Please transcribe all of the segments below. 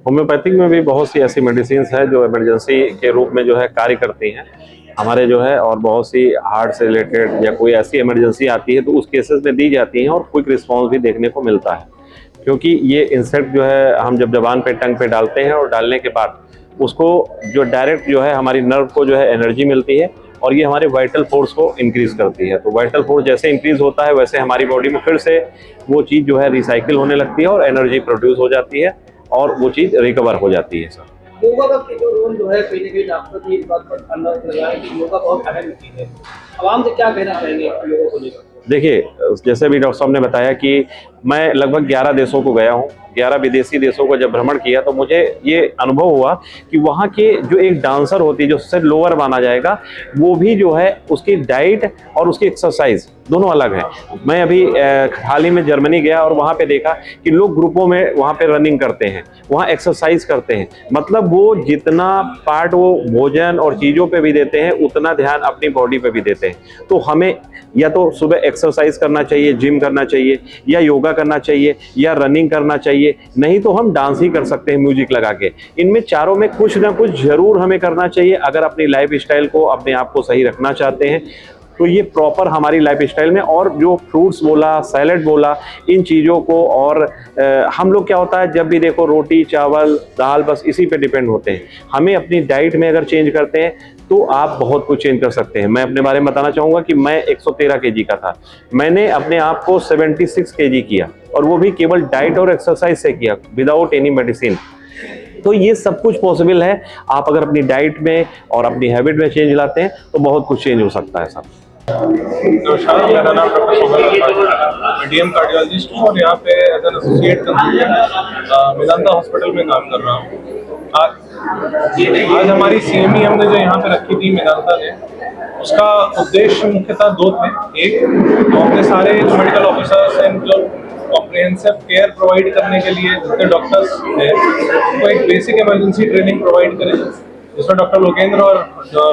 Homeopathic में भी बहुत सी ऐसी मेडिसिन है जो इमरजेंसी के रूप में जो है कार्य करती हैं हमारे जो है, और बहुत सी हार्ट से रिलेटेड या कोई ऐसी इमरजेंसी आती है तो उस केसेस में दी जाती हैं और क्विक रिस्पांस भी देखने को मिलता है। क्योंकि ये इंसेक्ट जो है हम जब जबान पे टंग पे डालते हैं और डालने के बाद उसको जो डायरेक्ट जो है हमारी नर्व को जो है एनर्जी मिलती है और ये हमारे वाइटल फोर्स को इंक्रीज करती है। तो वाइटल फोर्स जैसे इंक्रीज होता है वैसे हमारी बॉडी में फिर से वो चीज़ जो है रिसाइकिल होने लगती है और एनर्जी प्रोड्यूस हो जाती है और वो चीज़ रिकवर हो जाती है। सर योगा का जो रोल जो है कहीं ना कहीं डॉक्टर की इस बात पर अंदाज लगाया कि योगा बहुत अहम चीज है। आवाम से क्या कहना चाहेंगे योगा को लेकर? देखिए, जैसे अभी डॉक्टर साहब ने बताया कि मैं लगभग 11 देशों को गया हूँ, 11 विदेशी देशों को जब भ्रमण किया तो मुझे ये अनुभव हुआ कि वहाँ के जो एक डांसर होती है जो सबसे लोअर माना जाएगा, वो भी जो है उसकी डाइट और उसकी एक्सरसाइज दोनों अलग है। मैं अभी हाल ही में जर्मनी गया और वहाँ पे देखा कि लोग ग्रुपों में वहाँ पे रनिंग करते हैं, वहाँ एक्सरसाइज करते हैं। मतलब वो जितना पार्ट वो भोजन और चीज़ों पे भी देते हैं उतना ध्यान अपनी बॉडी पे भी देते हैं। तो हमें या तो सुबह एक्सरसाइज करना चाहिए, जिम करना चाहिए, या योगा करना चाहिए, या रनिंग करना चाहिए, नहीं तो हम डांस ही कर सकते हैं म्यूजिक लगा के। इनमें चारों में कुछ ना कुछ जरूर हमें करना चाहिए अगर अपनी लाइफ स्टाइल को, अपने आप को सही रखना चाहते हैं। तो ये प्रॉपर हमारी लाइफ स्टाइल में, और जो फ्रूट्स बोला, सैलेड बोला, इन चीज़ों को, और हम लोग क्या होता है जब भी देखो रोटी चावल दाल बस इसी पे डिपेंड होते हैं। हमें अपनी डाइट में अगर चेंज करते हैं तो आप बहुत कुछ चेंज कर सकते हैं। मैं अपने बारे में बताना चाहूँगा कि मैं 113 केजी का था, मैंने अपने आप को 76 केजी किया, और वो भी केवल डाइट और एक्सरसाइज से किया, विदाउट एनी मेडिसिन। तो ये सब कुछ पॉसिबल है। आप अगर अपनी डाइट में और अपनी हैबिट में चेंज लाते हैं तो बहुत कुछ चेंज हो सकता है। सब नमस्कार, मेरा नाम डॉक्टर सोहन है, डीएम कार्डियोलॉजिस्ट हूँ और यहाँ पे as an associate consultant Medanta hospital में काम कर रहा हूँ। आज हमारी सीएमई हमने जो यहाँ पे रखी थी मेदांता ने, उसका उद्देश्य मुख्यतः दो थे। एक तो अपने सारे जो मेडिकल ऑफिसर्स हैं जो कॉम्प्रिहेंसिव केयर प्रोवाइड करने के लिए जितने डॉक्टर्स हैं उनको एक बेसिक इमरजेंसी ट्रेनिंग प्रोवाइड करें, जिसमें डॉक्टर लोकेंद्र और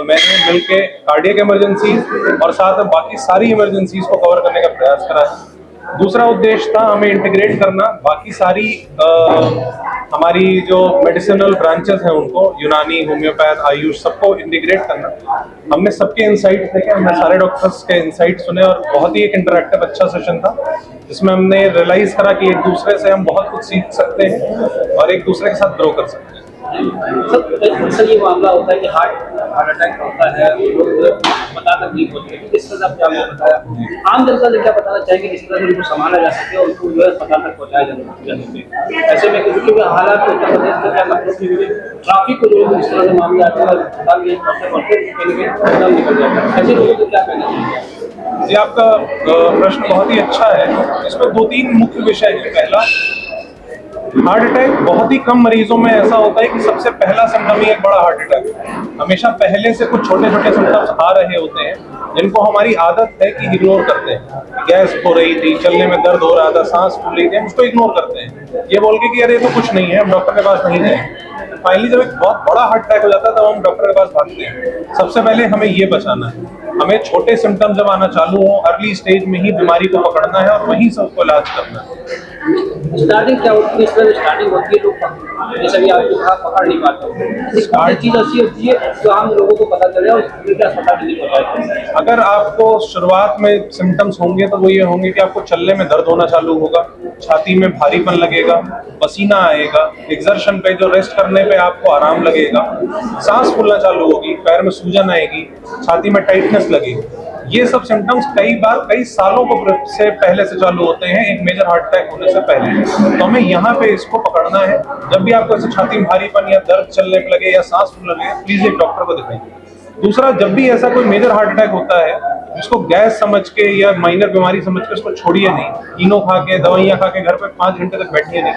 मैंने मिलके कार्डियक इमरजेंसी और साथ में बाकी सारी इमरजेंसीज को कवर करने का प्रयास करा है। दूसरा उद्देश्य था हमें इंटीग्रेट करना बाकी सारी हमारी जो मेडिसिनल ब्रांचेस हैं उनको, यूनानी, होम्योपैथ, आयुष, सबको इंटीग्रेट करना। हमने सबके इंसाइट देखे, हमने सारे डॉक्टर्स के इंसाइट सुने और बहुत ही एक इंटरैक्टिव अच्छा सेशन था, जिसमें हमने रियलाइज करा कि एक दूसरे से हम बहुत कुछ सीख सकते हैं और एक दूसरे के साथ ग्रो कर सकते हैं। सर ये मामला होता है कि हार्ट अटैक होता है, लोग पता तकलीफ होती है, किस तरह से आपने बताया। आम जनता से क्या बताना चाहेंगे किस तरह से उनको संभाला जा सके और उनको जो है अस्पताल तक पहुँचाया जा सके? ऐसे में क्योंकि हालात उत्तर प्रदेश में क्या मतलब ट्रैफिक को जो इस तरह से मामला आता है अस्पताल में पढ़ते निकल जाता है, ऐसे लोगों को क्या कहना चाहिए? जी, आपका प्रश्न बहुत ही अच्छा है। इसमें दो तीन मुख्य विषय हैं। पहला, हार्ट अटैक बहुत ही कम मरीजों में ऐसा होता है कि सबसे पहला सिम्टम ही एक बड़ा हार्ट अटैक है। हमेशा पहले से कुछ छोटे छोटे सिम्टम्स आ रहे होते हैं जिनको हमारी आदत है कि इग्नोर करते हैं। गैस हो रही थी, चलने में दर्द हो रहा था, सांस फूल रही थी, हम उसको इग्नोर करते हैं ये बोल के कि अरे तो कुछ नहीं है, हम डॉक्टर के पास नहीं गए। फाइनली जब एक बहुत बड़ा हार्ट अटैक हो जाता है तब हम डॉक्टर के पास भागते हैं। सबसे पहले हमें ये बचाना है, हमें छोटे सिम्टम जब आना चालू हो अर्ली स्टेज में ही बीमारी को पकड़ना है और वहीं से उसको इलाज करना है। स्टार्टिंग क्या होती है? इस तरह स्टार्टिंग होती है, लोग जैसे भी आपको कहा पकड़ नहीं पाते। स्टार्ट चीज ऐसी होती है जो आम लोगों को पता चले और क्या अस्पताल नहीं पता है। अगर आपको शुरुआत में सिम्टम्स होंगे तो वो ये होंगे कि आपको चलने में दर्द होना चालू होगा, छाती में भारीपन लगेगा, पसीना आएगा, एक्सर्शन पे जो रेस्ट करने पे आपको आराम लगेगा, सांस फूलना चालू होगी, पैर में सूजन आएगी, छाती में टाइटनेस लगेगी। ये सब सिम्टम्स कई बार कई सालों को से पहले से चालू होते हैं एक मेजर हार्ट अटैक होने से पहले। तो हमें यहाँ पे इसको पकड़ना है। जब भी आपको ऐसे छाती में भारीपन या दर्द चलने पे लगे या सांस फूलने लगे, प्लीज एक डॉक्टर को दिखाइए। दूसरा, जब भी ऐसा कोई मेजर हार्ट अटैक होता है उसको गैस समझ के या माइनर बीमारी समझ के उसको छोड़िए नहीं। इनो खा के, दवाइयाँ खा के घर पे 5 घंटे तक बैठिए नहीं।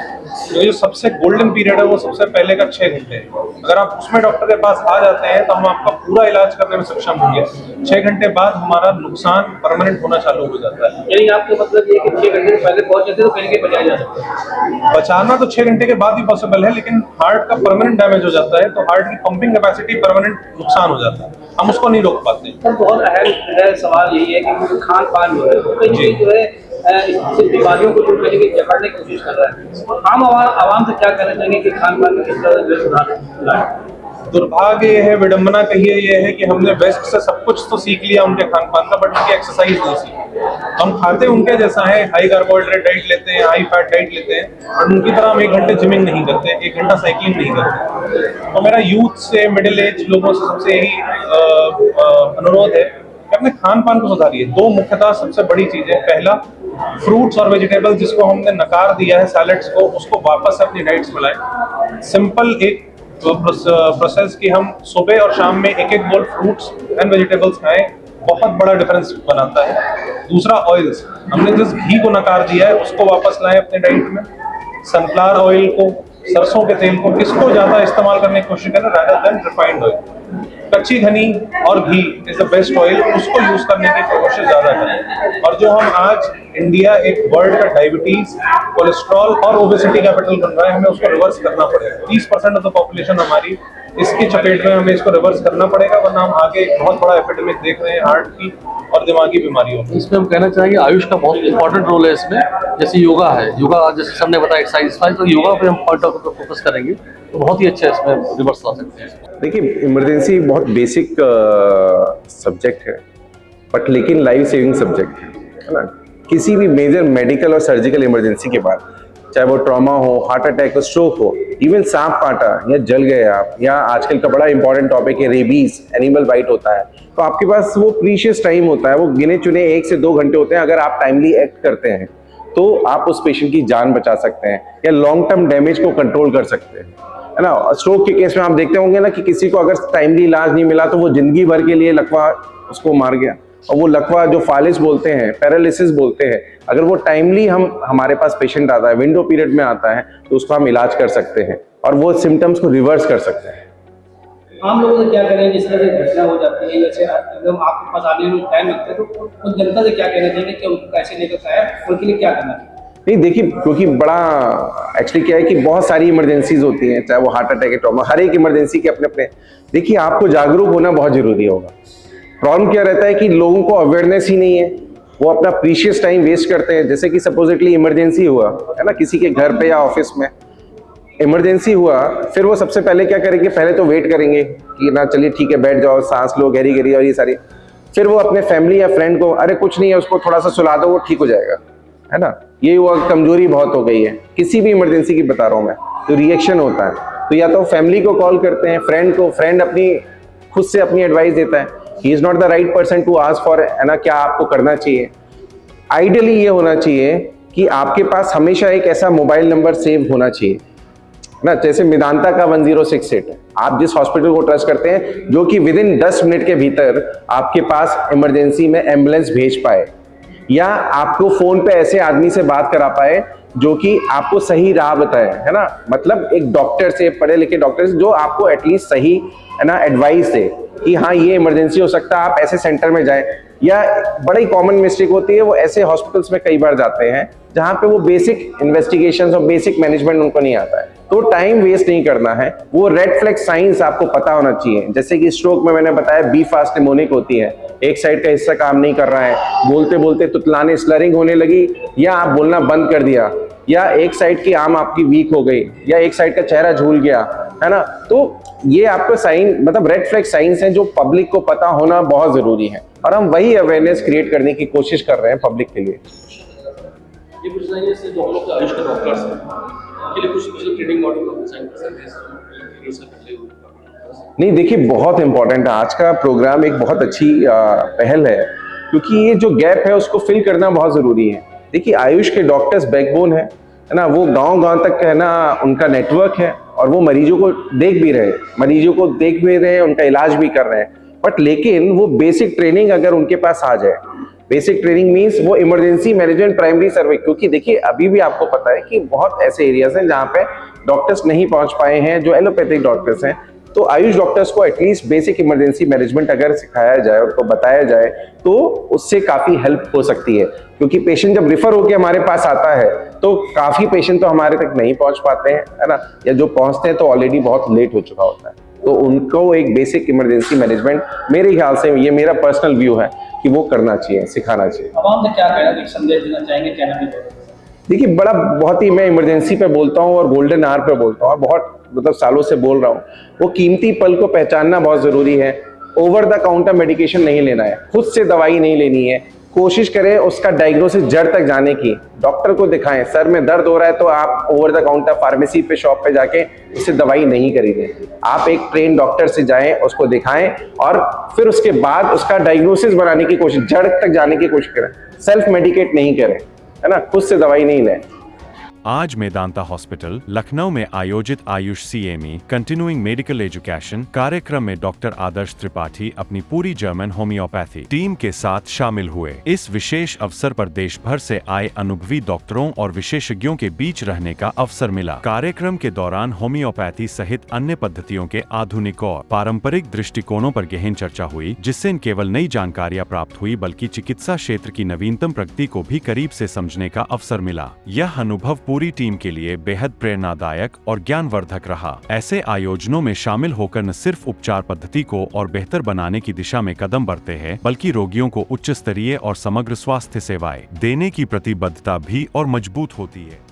तो जो सबसे गोल्डन पीरियड है वो सबसे पहले का 6 घंटे है। अगर आप उसमें डॉक्टर के पास आ जाते हैं तो हम आपका पूरा इलाज करने में सक्षम होंगे। 6 घंटे बाद हमारा नुकसान परमानेंट होना चालू हो जाता है। यानी आपका मतलब ये कि 6 घंटे पहले पहुंच जाते तो कहीं बचाया जा सकता है। बचाना तो 6 घंटे के बाद ही पॉसिबल है, लेकिन हार्ट का परमानेंट डैमेज हो जाता है तो हार्ट की पंपिंग कैपेसिटी परमानेंट नुकसान हो जाता है, हम उसको नहीं रोक पाते। बहुत अहम है सवाल यही है कि खान पान जो है वो कई चीज जो है सिर्फ बीमारियों को दूर करने की जकड़ने की कोशिश कर रहा है। आम आवाम से क्या कहना चाहेंगे कि खान पान में किस तरह से सुधार लाए? दुर्भाग्य ये है, विडंबना कहिए ये है कि हमने वेस्ट से सब कुछ तो सीख लिया उनके खान पान का, बट उनकी एक्सरसाइज नहीं सीखी। हम खाते उनके जैसा है, हाई कार्बोहाइड्रेट डाइट लेते हैं, हाई फैट डाइट लेते हैं, और उनकी तरह हम 1 घंटे जिमिंग नहीं करते, 1 घंटा साइकिलिंग नहीं करते। तो मेरा यूथ से, मिडिल एज लोगों से सबसे यही अनुरोध है कि अपने खान पान को सुधारिए। 2 मुख्यतः सबसे बड़ी चीजें, पहला फ्रूट्स और वेजिटेबल्स जिसको हमने नकार दिया है सैलेड्स को, उसको वापस अपनी डाइट्स में लाएं। सिंपल एक प्रोसेस कि हम सुबह और शाम में 1-1 बोल फ्रूट्स एंड वेजिटेबल्स खाएं, बहुत बड़ा डिफरेंस बनाता है। दूसरा ऑयल्स, हमने जिस घी को नकार दिया है उसको वापस लाएं अपने डाइट में। सनफ्लावर ऑयल को, सरसों के तेल को, इसको ज्यादा इस्तेमाल करने की कोशिश करें rather than रिफाइंड ऑयल। कच्ची घनी और घी इज द बेस्ट ऑयल, उसको यूज करने की कोशिश ज्यादा करें। और जो हम आज इंडिया एक वर्ल्ड का डायबिटीज, कोलेस्ट्रॉल और ओबेसिटी कैपिटल बन रहा है, हमें उसको रिवर्स करना पड़ेगा। 30% ऑफ द पॉपुलेशन हमारी इसकी चपेट में, हमें इसको रिवर्स करना पड़ेगा, वरना हम आगे एक बहुत बड़ा एपिडेमिक देख रहे हैं हार्ट की और दिमागी बीमारियों की। इसमें हम कहना चाहेंगे आयुष का बहुत इंपॉर्टेंट रोल है इसमें। जैसे योगा है, योगा जैसे सर ने बताया एक्सरसाइज, तो योगा पे हम पॉइंट ऑफ व्यू फोकस करेंगे तो बहुत ही अच्छा इसमें रिवर्स ला सकते हैं। देखिए, इमरजेंसी बहुत बेसिक सब्जेक्ट है, बट लेकिन लाइफ सेविंग सब्जेक्ट है ना। किसी भी मेजर मेडिकल और सर्जिकल इमरजेंसी के बाद, चाहे वो ट्रॉमा हो, हार्ट अटैक हो, स्ट्रोक हो, इवन सांप काटा या जल गए आप, या आजकल का बड़ा इंपॉर्टेंट टॉपिक है रेबीज, एनिमल बाइट होता है, तो आपके पास वो प्रीशियस टाइम होता है, वो गिने चुने 1 से 2 घंटे होते हैं। अगर आप टाइमली एक्ट करते हैं तो आप उस पेशेंट की जान बचा सकते हैं या लॉन्ग टर्म डैमेज को कंट्रोल कर सकते हैं, है ना। स्ट्रोक के केस में आप देखते होंगे ना कि किसी को अगर टाइमली इलाज नहीं मिला तो वो जिंदगी भर के लिए लकवा उसको मार गया, और वो लकवा जो फालिस बोलते हैं, पैरालिसिस बोलते हैं, अगर वो टाइमली हमारे पास पेशेंट आता है, विंडो पीरियड में आता है, तो उसको हम इलाज कर सकते हैं और वो सिम्टम्स को रिवर्स कर सकते हैं। आम लोगों से क्या करें जिस तरह से घटना हो जाती है, जैसे एकदम आपके पास आने में टाइम लगता है, तो उन जनता से क्या कहना चाहिए कि उनको कैसे लेकर आए, उनके लिए क्या करना चाहिए? नहीं, देखिए, क्योंकि बड़ा एक्चुअली क्या है कि बहुत सारी इमरजेंसीज होती हैं, चाहे वो हार्ट अटैक है, ट्रॉमा, हर एक इमरजेंसी के अपने अपने, देखिए आपको जागरूक होना बहुत जरूरी होगा। प्रॉब्लम क्या रहता है कि लोगों को अवेयरनेस ही नहीं है, वो अपना प्रीशियस टाइम वेस्ट करते हैं। जैसे कि सपोजिटली इमरजेंसी हुआ है ना, किसी के घर पे या ऑफिस में इमरजेंसी हुआ, फिर वो सबसे पहले क्या करेंगे, पहले तो वेट करेंगे कि ना चलिए ठीक है बैठ जाओ, सांस लो, गहरी गहरी, और ये सारी, फिर वो अपने फैमिली या फ्रेंड को, अरे कुछ नहीं है, उसको थोड़ा सा सुला दो, वो ठीक हो जाएगा, है ना। ये हुआ, कमजोरी बहुत हो गई है, किसी भी इमरजेंसी की बता रहा हूँ मैं, तो रिएक्शन होता है, तो या तो फैमिली को कॉल करते हैं, फ्रेंड को, फ्रेंड अपनी खुद से अपनी एडवाइस देता है, he is not the right person to ask for, है ना, क्या आपको करना चाहिए। आइडियली ये होना चाहिए कि आपके पास हमेशा एक ऐसा मोबाइल नंबर सेव होना चाहिए ना, जैसे मेदांता का 1068 है, आप जिस हॉस्पिटल को ट्रस्ट करते हैं, जो कि विदिन 10 मिनट के भीतर आपके पास इमरजेंसी में एम्बुलेंस भेज पाए, या आपको फोन पे ऐसे आदमी से बात करा पाए जो कि आपको सही राह बताए, है ना, मतलब एक डॉक्टर से, पढ़े लिखे डॉक्टर से, जो आपको एटलीस्ट सही, है ना, एडवाइस दे कि हाँ ये इमरजेंसी हो सकता है, आप ऐसे सेंटर में जाएं। या बड़ी कॉमन मिस्टेक होती है, वो ऐसे हॉस्पिटल्स में कई बार जाते हैं जहां पे वो बेसिक इन्वेस्टिगेशंस और बेसिक मैनेजमेंट उनको नहीं आता है, तो टाइम वेस्ट नहीं करना है। वो रेड फ्लैग साइंस आपको पता होना चाहिए, जैसे कि स्ट्रोक में मैंने बताया बी फास्ट निमोनिक होती है, एक साइड का हिस्सा काम नहीं कर रहा है, बोलते बोलते तुतलाने, स्लरिंग होने लगी, या आप बोलना बंद कर दिया, या एक साइड की आर्म आपकी वीक हो गई, या एक साइड का चेहरा झूल गया, है ना। तो ये आपको साइन, मतलब रेड फ्लैग साइंस हैं जो पब्लिक को पता होना बहुत जरूरी है, और हम वही अवेयरनेस क्रिएट करने की कोशिश कर रहे हैं पब्लिक के लिए। ये कुछ नहीं है, जो हम लोग आयुष के डॉक्टर्स हैं, उनके लिए कुछ स्पेशल ट्रेनिंग मॉड्यूल हम डिजाइन कर सकते हैं। नहीं, देखिए बहुत इंपॉर्टेंट है, आज का प्रोग्राम एक बहुत अच्छी पहल है, क्योंकि ये जो गैप है उसको फिल करना बहुत जरूरी है। देखिए आयुष के डॉक्टर्स बैकबोन है ना, वो गांव-गांव तक है ना उनका नेटवर्क है, और वो मरीजों को देख भी रहे हैं, उनका इलाज भी कर रहे हैं, बट लेकिन वो बेसिक ट्रेनिंग अगर उनके पास आ जाए, बेसिक ट्रेनिंग मींस वो इमरजेंसी मैनेजमेंट प्राइमरी सर्वे, क्योंकि देखिए अभी भी आपको पता है कि बहुत ऐसे एरियाज हैं जहाँ पे डॉक्टर्स नहीं पहुंच पाए हैं, जो एलोपैथिक डॉक्टर्स हैं, तो आयुष डॉक्टर्स को एटलीस्ट बेसिक इमरजेंसी मैनेजमेंट अगर सिखाया जाए, उनको बताया जाए, तो उससे काफी हेल्प हो सकती है। क्योंकि पेशेंट जब रिफर होकर हमारे पास आता है तो काफी पेशेंट तो हमारे तक नहीं पहुंच पाते हैं, है ना, या जो पहुंचते हैं तो ऑलरेडी बहुत लेट हो चुका होता है। तो उनको एक बेसिक इमरजेंसी मैनेजमेंट मेरे ख्याल से, ये मेरा पर्सनल व्यू है कि वो करना चाहिए, सिखाना चाहिए। आवाम ने क्या कहना, कि संदेश देना चाहेंगे क्या नहीं? देखिए बहुत ही, मैं इमरजेंसी पे बोलता हूँ और गोल्डन आवर पे बोलता हूँ, और बहुत मतलब सालों से बोल रहा हूँ, वो कीमती पल को पहचानना बहुत ज़रूरी है। ओवर द काउंटर मेडिकेशन नहीं लेना है, खुद से दवाई नहीं लेनी है, कोशिश करें उसका डायग्नोसिस जड़ तक जाने की, डॉक्टर को दिखाएं। सर में दर्द हो रहा है तो आप ओवर द काउंटर फार्मेसी पे, शॉप पे जाके उससे दवाई नहीं खरीदें, आप एक ट्रेन डॉक्टर से जाएं, उसको दिखाएं और फिर उसके बाद उसका डायग्नोसिस बनाने की कोशिश, जड़ तक जाने की कोशिश करें। सेल्फ मेडिकेट नहीं करें, है ना, खुद से दवाई नहीं लें। आज मेदांता हॉस्पिटल लखनऊ में आयोजित Ayush CME continuing medical education कार्यक्रम में डॉक्टर आदर्श त्रिपाठी अपनी पूरी जर्मन होम्योपैथी टीम के साथ शामिल हुए। इस विशेष अवसर पर देश भर से आए अनुभवी डॉक्टरों और विशेषज्ञों के बीच रहने का अवसर मिला। कार्यक्रम के दौरान होम्योपैथी सहित अन्य पद्धतियों के आधुनिक और पारंपरिक दृष्टिकोणों पर गहन चर्चा हुई, जिससे न केवल नई जानकारियां प्राप्त हुई बल्कि चिकित्सा क्षेत्र की नवीनतम प्रगति को भी करीब से समझने का अवसर मिला। यह अनुभव पूरी टीम के लिए बेहद प्रेरणादायक और ज्ञानवर्धक रहा। ऐसे आयोजनों में शामिल होकर न सिर्फ उपचार पद्धति को और बेहतर बनाने की दिशा में कदम बढ़ते हैं, बल्कि रोगियों को उच्च स्तरीय और समग्र स्वास्थ्य सेवाएं देने की प्रतिबद्धता भी और मजबूत होती है।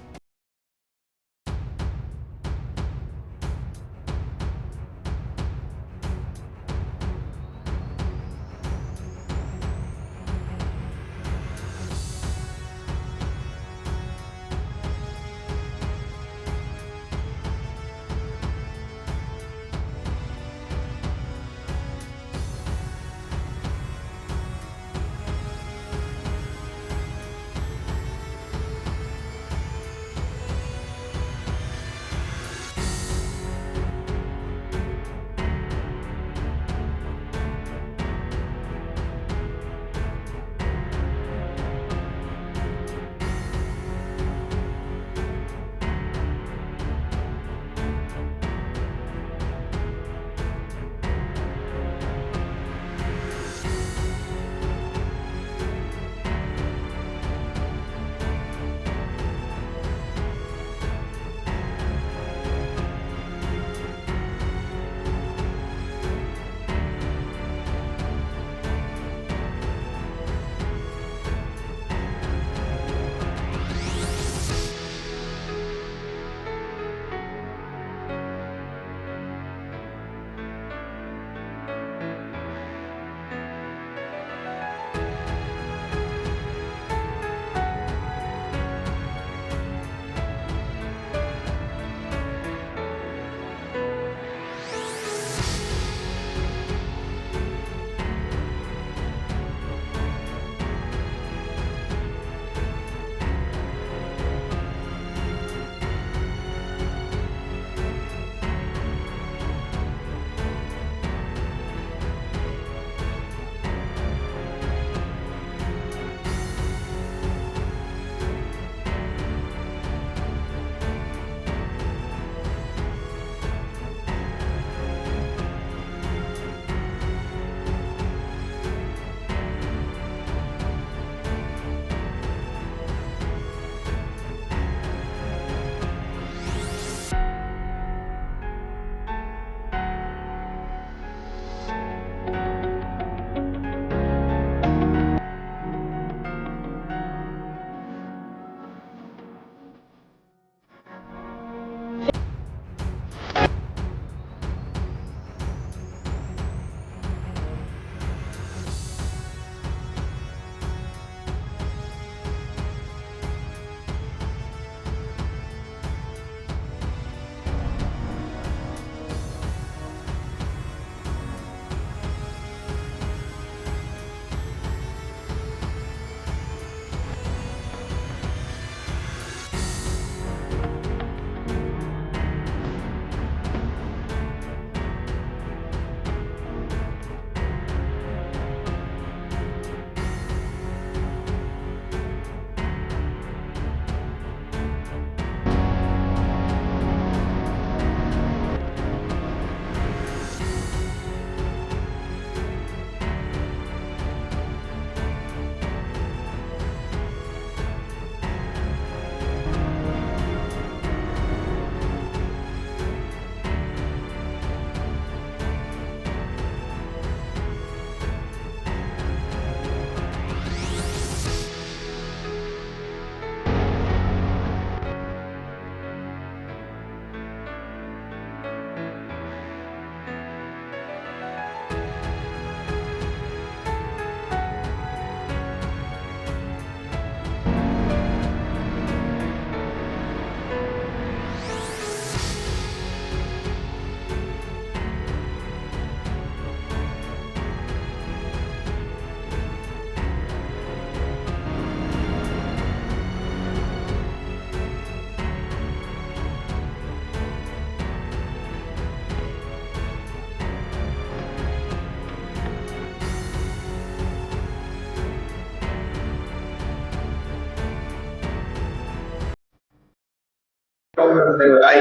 डॉक्टर ने बताई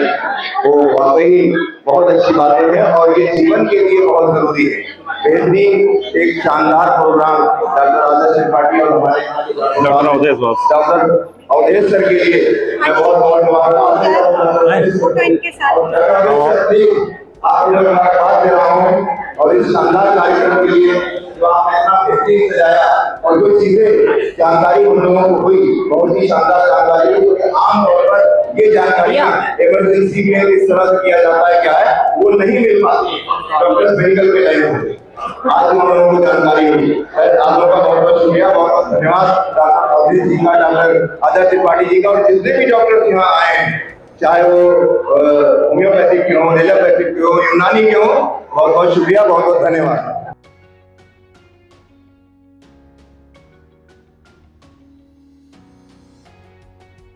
वो वाकई बहुत अच्छी बातें हैं और ये जीवन के लिए बहुत जरूरी है। बेहद ही एक शानदार प्रोग्राम डॉक्टर आदर्श त्रिपाठी और हमारे doctor Awadhesh boss. Doctor Awadhesh sir के लिए मैं बहुत बहुत आप लोग धन्यवाद दे रहा हूँ और इस शानदार कार्यक्रम के लिए जो आपने इतना बेहतरीन सजाया और जो चीजें जानकारी हम लोगों को हुई बहुत ही शानदार जानकारी हुई, क्योंकि आमतौर पर ये जानकारी इमरजेंसी में इस तरह से किया जाता है क्या है वो नहीं मिल पाती डॉक्टर मेडिकल के लाइन में। आज हम लोगों को जानकारी हुई, आप लोगों का बहुत बहुत शुक्रिया, बहुत बहुत धन्यवाद डॉक्टर अवधेश जी का, डॉक्टर आदर्श त्रिपाठी जी का और जितने भी डॉक्टर यहाँ आए हैं, चाहे वो होम्योपैथिक के हो, एलोपैथिक के हो, यूनानी के हो, बहुत बहुत शुक्रिया, बहुत बहुत धन्यवाद।